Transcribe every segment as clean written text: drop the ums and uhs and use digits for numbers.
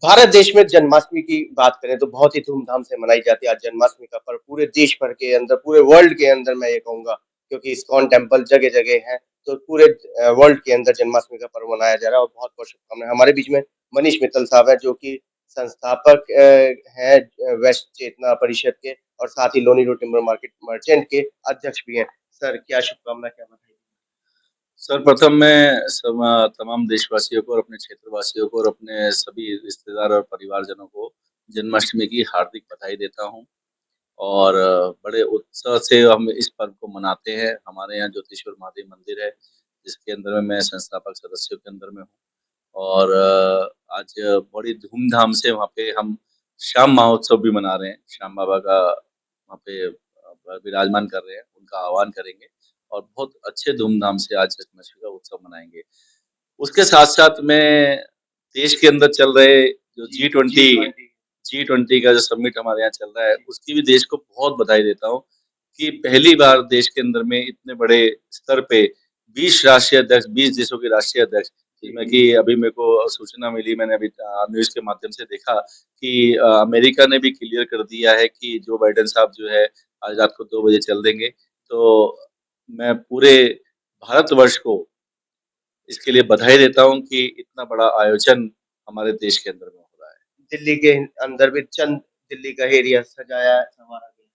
भारत देश में जन्माष्टमी की बात करें तो बहुत ही धूमधाम से मनाई जाती है। आज जन्माष्टमी का पर्व पूरे देश भर के अंदर, पूरे वर्ल्ड के अंदर मैं ये कहूँगा, क्योंकि इस्कॉन टेम्पल जगह-जगह हैं, तो पूरे वर्ल्ड के अंदर जन्माष्टमी का पर्व मनाया जा रहा है और बहुत-बहुत शुभकामनाएँ। हमारे बीच में मनीष मित्तल साहब हैं, जो कि संस्थापक हैं वेस्ट चेतना परिषद के, और साथ ही Loni road timber market merchant के अध्यक्ष भी हैं। सर, क्या शुभकामना, क्या बधाई? सर्वप्रथम मैं तमाम देशवासियों को और अपने क्षेत्रवासियों को और अपने सभी रिश्तेदार और परिवारजनों को जन्माष्टमी की हार्दिक बधाई देता हूँ। और बड़े उत्साह से हम इस पर्व को मनाते हैं। हमारे यहाँ ज्योतिश्वर महादेव मंदिर है, जिसके अंदर में मैं संस्थापक सदस्यों के अंदर में हूँ। और आज बड़ी धूमधाम से वहाँ पे हम श्याम महोत्सव भी मना रहे हैं। श्याम बाबा का वहाँ पे विराजमान कर रहे हैं, उनका आह्वान करेंगे और बहुत अच्छे धूमधाम से आज जन्माष्टमी का उत्सव मनाएँगे। उसके साथ-साथ में देश के अंदर चल रहे जो जी, जी20 G20। जी20 का जो समिट हमारे यहाँ चल रहा है, उसकी भी देश को बहुत बधाई देता हूँ कि पहली बार देश के अंदर में इतने बड़े स्तर पे 20 राष्ट्रीय अध्यक्ष, 20 देशों के राष्ट्रीय अध्यक्ष, जिसमें कि अभी मेरे को सूचना मिली, मैंने अभी न्यूज़ के माध्यम से देखा कि अमेरिका ने भी क्लियर कर दिया है कि जो बाइडेन साहब जो है, आज रात को 2 बजे चल देंगे। तो मैं पूरे भारतवर्ष को इसके लिए बधाई देता हूँ कि इतना बड़ा आयोजन हमारे देश के अंदर में हो रहा है। दिल्ली के अंदर भी चंद दिल्ली का एरिया सजाया संवारा गया।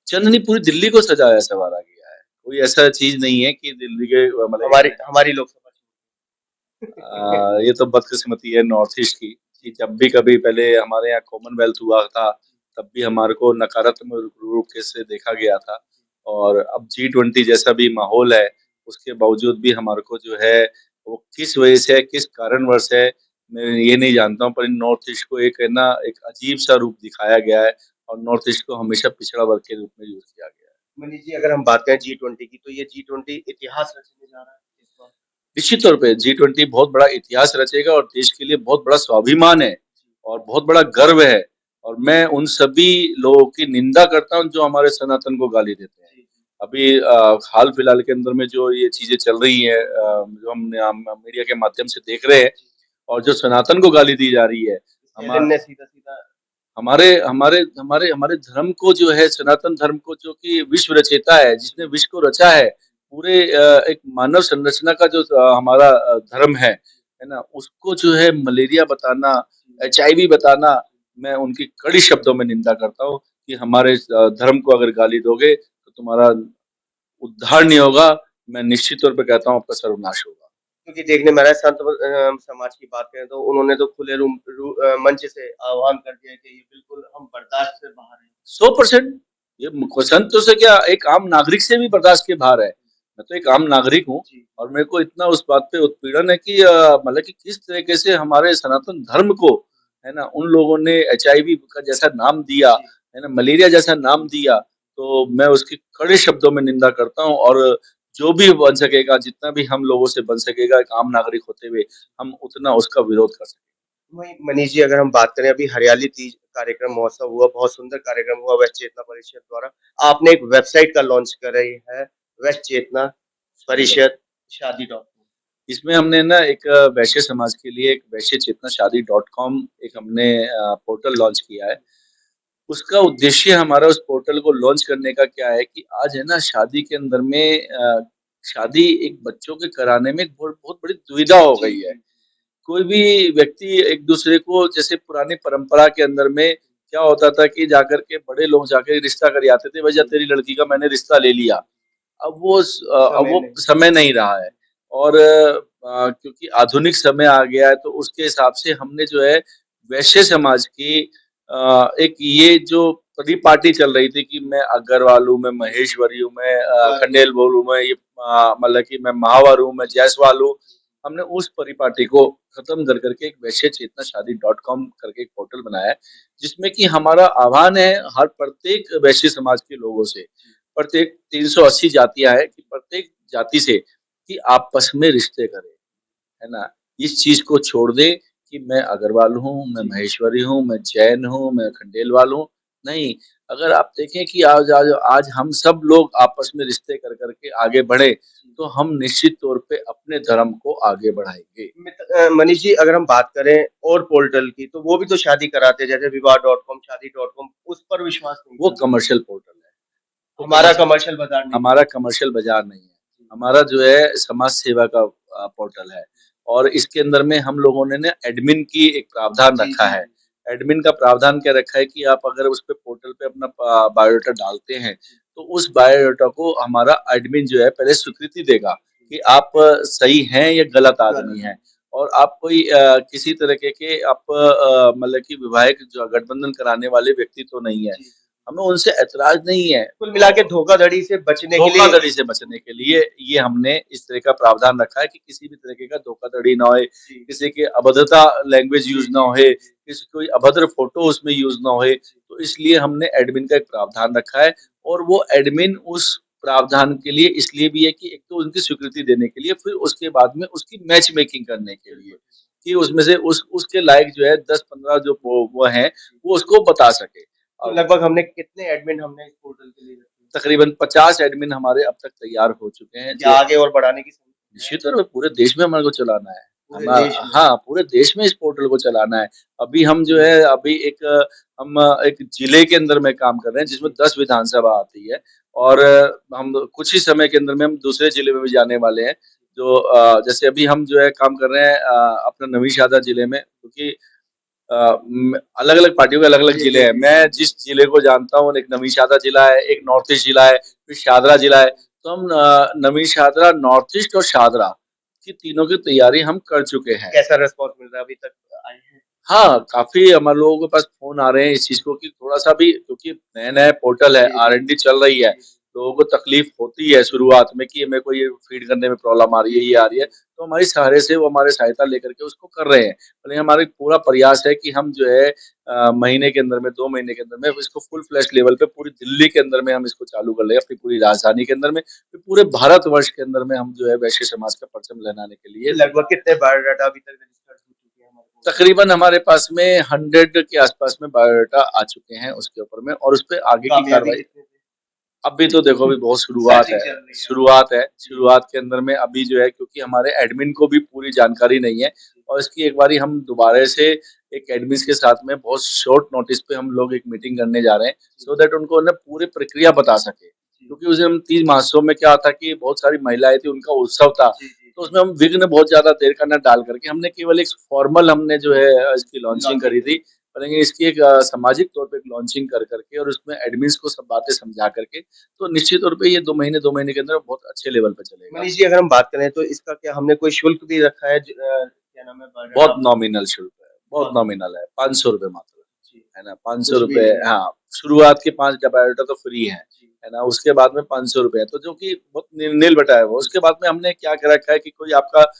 चंद नहीं, पूरी दिल्ली को सजाया-सँवारा गया है। कोई ऐसा चीज़ नहीं है कि दिल्ली के मतलब हमारी हमारी लोकसभा ये तो बदकिस्मती है नॉर्थ ईस्ट की कि जब भी कभी पहले हमारे यहाँ कॉमनवेल्थ हुआ था, तब भी हमारे को नकारात्मक रूप के से देखा गया था। और अब जी20 जैसा भी माहौल है, उसके बावजूद भी हमारे को जो है, वो किस वजह से है, किस कारणवश है, मैं ये नहीं जानता हूँ, पर नॉर्थ ईस्ट को एक है ना, एक अजीब-सा रूप दिखाया गया है और नॉर्थ ईस्ट को हमेशा पिछड़ा वर्ग के रूप में यूज़ किया गया है। मनीष जी, अगर हम बात करें जी20 की, तो ये जी20 इतिहास रचने जा रहा है इस बार। निश्चित तौर पे जी20 बहुत बड़ा इतिहास रचेगा और देश के लिए बहुत बड़ा स्वाभिमान है और बहुत बड़ा गर्व है। और मैं उन सभी लोगों की निंदा करता हूँ जो हमारे सनातन को गाली देते हैं। अभी हाल-फिलहाल के अंदर में जो ये चीज़ें चल रही हैं, जो हम मीडिया के माध्यम से देख रहे हैं और जो सनातन को गाली दी जा रही है, हमा स्टालिन ने सीधा-सीधा हमारे हमारे हमारे हमारे धर्म को जो है, सनातन धर्म को, जो कि विश्व रचयिता है, जिसने विश्व को रचा है, पूरे एक मानव संरचना का जो हमारा धर्म है ना? उसको जो है मलेरिया बताना, एचआईवी बताना, मैं उनकी कड़ी शब्दों में निंदा करता हूँ कि हमारे धर्म को अगर गाली दोगे, तो तुम्हारा उद्धार नहीं होगा। मैं निश्चित तौर पे कहता हूँ, आपका सर्वनाश होगा। क्योंकि देखने में आ रहा है, संत समाज की बात करें तो उन्होंने तो खुले मंच से आह्वान कर दिया है कि ये बिल्कुल हम बर्दाश्त से बाहर हैं। 100% ये संतों से क्या, एक आम नागरिक से भी बर्दाश्त के बाहर है। मैं तो एक आम नागरिक हूँ जी, और मेरे को इतना उस बात पे उत्पीड़न है कि मतलब कि किस तरीके से हमारे सनातन धर्म को, है ना, उन लोगों ने एचआईवी का जैसा नाम दिया, जी। है ना, मलेरिया जैसा नाम दिया, तो मैं उसकी कड़े शब्दों में निंदा करता हूँ। और जो भी बन सकेगा, जितना भी हम लोगों से बन सकेगा एक आम नागरिक होते हुए, हम उतना उसका विरोध कर सकें। वहीं मनीष जी, अगर हम बात करें, अभी हरियाली तीज कार्यक्रम महोत्सव हुआ, बहुत सुंदर कार्यक्रम हुआ वेस्ट चेतना परिषद द्वारा। आपने एक वेबसाइट का लॉन्च करी है, वेस्ट चेतना परिषद शादी डॉट कॉम। इसमें हमने ना एक वैश्य समाज के लिए एक वैश्य चेतना शादी .com एक हमने पोर्टल लॉन्च किया है। उसका उद्देश्य हमारा उस पोर्टल को लॉन्च करने का क्या है कि आज है ना, शादी के अंदर में शादी एक बच्चों के कराने में एक बहुत बहुत बड़ी दुविधा हो जी, गई है। जी। कोई भी व्यक्ति एक दूसरे को, जैसे पुरानी परंपरा के अंदर में क्या होता था कि जाकर के बड़े लोग जाके रिश्ता कर आते थे, भैया तेरी लड़की का मैंने रिश्ता ले लिया। अब समय वो नहीं। समय नहीं रहा है। और क्योंकि आधुनिक समय आ गया है, तो उसके हिसाब से हमने जो है वैश्य समाज की एक ये जो परिपाटी चल रही थी कि मैं अग्रवाल हूँ, मैं महेश्वरी हूँ, मैं खंडेलवाल हूँ, मैं ये मतलब कि मैं महावर हूँ, मैं जायसवाल हूँ। हमने उस परिपाटी को खत्म कर के एक वैश्य चेतना शादी .com करके एक पोर्टल बनाया है, जिसमें कि हमारा आह्वान है हर प्रत्येक वैश्य समाज के लोगों से, प्रत्येक 380 जातियाँ हैं, कि प्रत्येक जाति से कि आपस में रिश्ते करें, है ना? इस चीज़ को छोड़ दें कि मैं अग्रवाल हूँ, मैं जी। महेश्वरी हूँ, मैं जैन हूँ, मैं खंडेलवाल हूँ। नहीं, अगर आप देखें कि आज हम सब लोग आपस में रिश्ते कर के आगे बढ़े, तो हम निश्चित तौर पे अपने धर्म को आगे बढ़ाएँगे। मनीष जी, अगर हम बात करें और पोर्टल की, तो वो भी तो शादी कराते हैं, जैसे विवाह.com, शादी.com, उस पर विश्वास नहीं वो करते। कमर्शियल पोर्टल है। हमारा कमर्शियल बाजार नहीं हमारा कमर्शियल बाज़ार नहीं है। हमारा जो है समाज सेवा का पोर्टल है और इसके अंदर में हम लोगों ने ना एडमिन की एक प्रावधान जी, रखा जी, है। जी। एडमिन का प्रावधान क्या रखा है कि आप अगर उस पे पोर्टल पे अपना बायोडाटा डालते हैं, तो उस बायोडाटा को हमारा एडमिन जो है पहले स्वीकृति देगा कि आप सही हैं या गलत आदमी हैं। और आप कोई किसी तरीके के आप मतलब कि वैवाहिक जो गठबंधन कराने वाले व्यक्ति तो नहीं है। जी। हमें उनसे ऐतराज़ नहीं है। कुल मिला के धोखाधड़ी से बचने के लिए धोखाधड़ी से बचने के लिए ये हमने इस तरह का प्रावधान रखा है कि किसी भी तरीके का धोखाधड़ी ना होए, जी, किसी के अभद्रता लैंग्वेज जी, यूज़ ना जी, होए, किसी कोई अभद्र फ़ोटो उसमें यूज़ ना होए, तो इसलिए हमने एडमिन का एक प्रावधान रखा है और वो एडमिन उस प्रावधान के लिए इसलिए भी है कि एक तो उनकी स्वीकृति देने के लिए, फिर उसके बाद में उसकी मैच मेकिंग करने के लिए, कि उसमें से उसके लायक जो है 10-15 जो वो हैं, वो उसको बता सके। तो लगभग हमने कितने एडमिन हमने इस पोर्टल के लिए रखे हैं? तकरीबन 50 एडमिन हमारे अब तक तैयार हो चुके हैं क्या जो आगे और बढ़ाने की सोच है? निश्चित तौर पे पूरे देश में हमारे को चलाना है। पूरे हम देश में? हाँ, पूरे देश में इस पोर्टल को चलाना है। अभी हम जो है अभी हम एक जिले के अंदर में काम कर रहे हैं जिसमें 10 विधानसभा आती है और हम कुछ ही समय के अंदर में हम दूसरे जिले में भी जाने वाले हैं। जो जैसे अभी हम जो है काम कर रहे हैं अपना नवीन शाहजाद जिले में क्योंकि अलग-अलग पार्टियों के अलग-अलग जी, जिले जी, हैं। जी, मैं जी। जिस जिले को जानता हूँ, एक नवीन शाहरा जिला है, एक नॉर्थ ईस्ट जिला है, फिर शादरा जिला है। तो हम नवीन शादरा, नॉर्थ ईस्ट और शादरा की तीनों की तैयारी हम कर चुके हैं। कैसा रिस्पॉन्स मिल रहा है अभी तक आए हैं? हाँ, काफ़ी हमारे लोगों के पास फ़ोन आ रहे हैं इस चीज़ को कि थोड़ा-सा भी क्योंकि नया-नया पोर्टल है, जी, जी, आर-एन-डी चल रही है, जी। लोगों को तकलीफ़ होती है शुरुआत में कि मेरे को ये फ़ीड करने में प्रॉब्लम आ रही है, ये आ रही है। तो हमारी सहारे से वो हमारी सहायता लेकर के उसको कर रहे हैं। लेकिन हमारा पूरा प्रयास है कि हम जो है महीने के अंदर में 2 महीने के अंदर में इसको फुल फ्लेश्ड लेवल पे पूरी दिल्ली के अंदर में हम इसको चालू कर लें, अपनी पूरी राजधानी के अंदर में, फिर पूरे भारतवर्ष के अंदर में हम जो है वैश्य समाज का परचम लहराने के लिए लगभग कितने बायोडाटा अभी तक रजिस्टर्ड हो चुके हैं हमारे पोर्टल? तकरीबन हमारे पास में 100 के आसपास में बायोडाटा आ चुके हैं उसके ऊपर में और उसपे आगे की कामयाबी कार्रवाई कितने थे? अभी तो देखो अभी बहुत शुरुआत है सर्चिंग चल रही है अभी। शुरुआत है। जी, शुरुआत के अंदर में अभी जो है क्योंकि हमारे एडमिन को भी पूरी जानकारी नहीं है और इसकी एक बारी हम दोबारा से एक एडमिन्स के साथ में बहुत शॉर्ट नोटिस पे हम लोग एक मीटिंग करने जा रहे हैं सो दैट उनको ना पूरी प्रक्रिया बता सके। जी, क्योंकि उस दिन हम 3 महोत्सव में क्या था कि बहुत सारी महिलाएँ थी, उनका उत्सव था। जी, जी, तो जी। उसमें हम विघ्न बहुत ज़्यादा देर का ना डाल करके हमने केवल एक फॉर्मल हमने जो है इसकी लॉन्चिंग लॉन्चिंग करी थी। करी। लेकिन इसकी एक सामाजिक तौर पे एक लॉन्चिंग कर के और उसमें एडमिन्स को सब बातें समझा करके तो निश्चित तौर पे ये 2 महीने के अंदर बहुत अच्छे लेवल पे चलेगा। मनीष जी, अगर हम बात करें तो इसका क्या हमने कोई शुल्क भी रखा है क्या नाम है बायोडाटा बहुत अपलोड नॉमिनल शुल्क है, बहुत बहुत नॉमिनल है, ₹500 मात्र, जी, है ना? ₹500 कुछ भी नहीं। हाँ, शुरुआत के 5 बायोडाटा तो फ्री हैं, जी, है ना? उसके बाद में ₹500 है, तो जो कि बहुत नील बटा है वो। उसके बाद में हमने क्या कर रखा है कि कोई आपका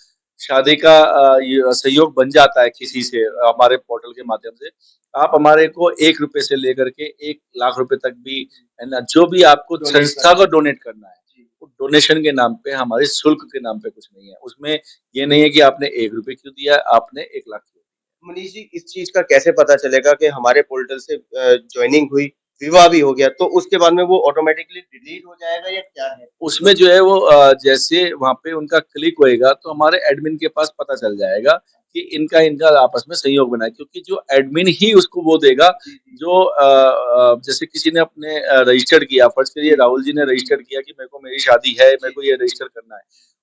शादी का ये सहयोग बन जाता है किसी से हमारे पोर्टल के माध्यम से, आप हमारे को ₹1 से लेकर के 1 लाख रुपए तक भी, है ना? जो भी आपको डोनेट संस्था करना को है। डोनेट करना है, जी। वो डोनेशन के नाम पे हमारे शुल्क के नाम पे कुछ नहीं है। उसमें ये नहीं है कि आपने ₹1 क्यों दिया, आपने 1 लाख क्यों दिया। मनीष जी, इस चीज़ का कैसे पता चलेगा कि हमारे पोर्टल से जॉइनिंग हुई, विवाह भी हो गया, तो उसके बाद में वो ऑटोमैटिकली डिलीट हो जाएगा या क्या है? उसमें जो है वो जैसे वहाँ पे उनका क्लिक होएगा तो हमारे एडमिन के पास पता चल जाएगा कि इनका इनका आपस में संयोग बना है क्योंकि जो एडमिन ही उसको वो देगा जी, जी, जो जैसे किसी ने अपने रजिस्टर्ड किया फर्ज करिए जी, राहुल जी ने रजिस्टर्ड किया कि मेरे को मेरी शादी है मेरे जी, को जी, ये रजिस्टर करना है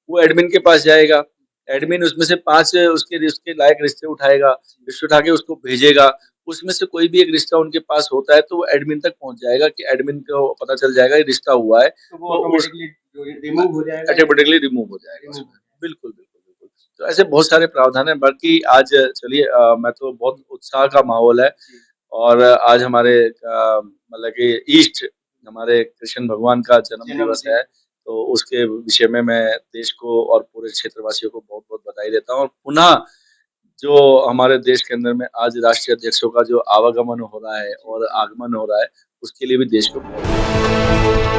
वो एडमिन के पास जाएगा एडमिन उसमें से 5 उसके लायक रिश्ते उठाएगा रिश्ते उठा के उसको भेजेगा उसमें से कोई भी एक रिश्ता उनके पास होता है तो वो एडमिन तक पहुंच जाएगा कि एडमिन को पता चल जाएगा ये रिश्ता हुआ है तो वो तो उस ऑटोमैटिकली रिमूव हो जाएगा या ऑटोमेटिकली रिमूव हो जाएगा रिमूव उसमें। हो जाएगा? बिल्कुल, बिल्कुल, बिल्कुल। तो ऐसे बहुत सारे प्रावधान हैं, बाकी आज चलिए मैं तो बहुत उत्साह का माहौल है जी, और आज हमारे मतलब कि ईस्ट हमारे कृष्ण भगवान का जन्म दिवस जन्मदिन है, तो उसके विषय में मैं देश को और पूरे क्षेत्रवासियों को बहुत-बहुत बधाई देता हूँ और पुनः जो हमारे देश के अंदर में आज राष्ट्रीय अध्यक्षों का जो आवागमन हो रहा है जी, और जी। आगमन हो रहा है, उसके लिए भी देश को बहुत